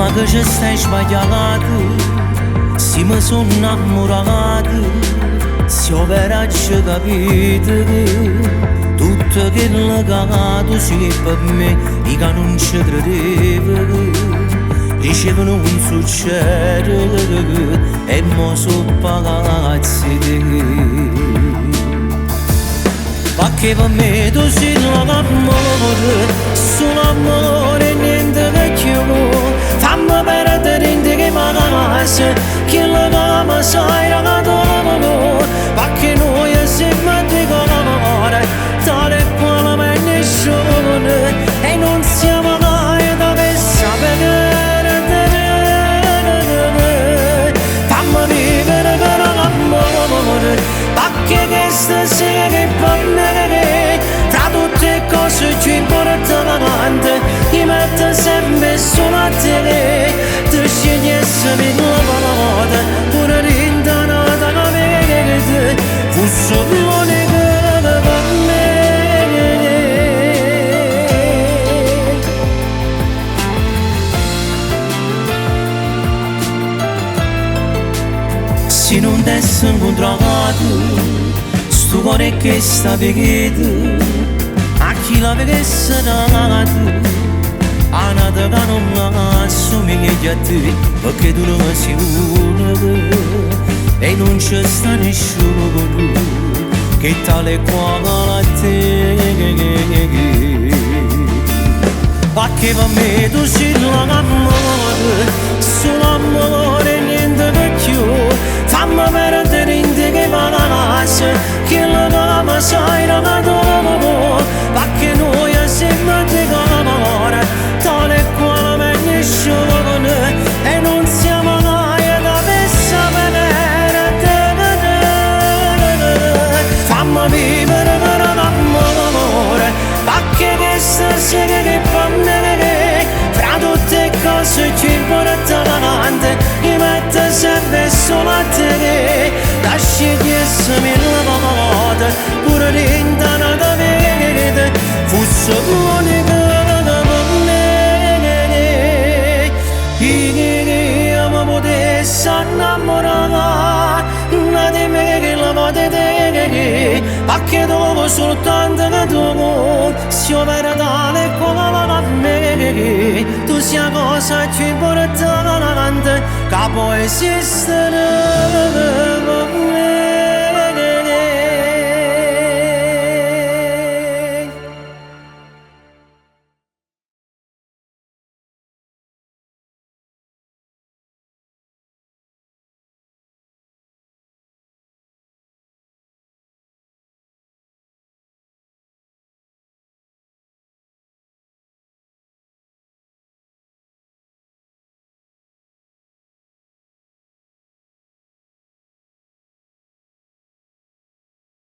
Ma che ci stai sbagliato, se mi sono innamorato, se ho veramente capito tutto quello che tu sei per me, io che non ci credevo. Dicevano un successo e mo sono pagazzi perché per me tu sei l'amore, solo amore e niente vecchio. Fammi perdere in te che mi casa, che la cama sai ragato, perché noi siamo due colore, tale quale me nessuno, e non siamo mai da che sapere. Fammi vivere per l'amore, perché questa sera che per me, tra tutte le cose ci importante, mi metto sempre solo a te, ti scegli essere la volta, pure rintanata la verità, fu solo l'unica per me. Se non t'essi incontrato, sto cuore che sta piegato, a chi l'avesse dato, a nata che non assomiglia a te, perché tu non sei uno, e non c'è sta nessuno che tale quale a te. Perché per me tu sei l'amore, solo amore e niente più. Fammi perdere in te che mi casa, che la cama sai ragato, perché noi siamo due colore, tale quale me nessuno, e non siamo mai da sapere. Fammi vivere per l'amore, perché questa sera che per me, fra tutte le cose ci importante, mi metto sempre solo a te, da scegliessimi la volta, pure rintanata vede, fosse l'unica per me. Io mi potessi innamorare, una di me che la potete, perché dopo soltanto che dopo, se io per tale come per me, tu sia cosa ci importante, che può esistere.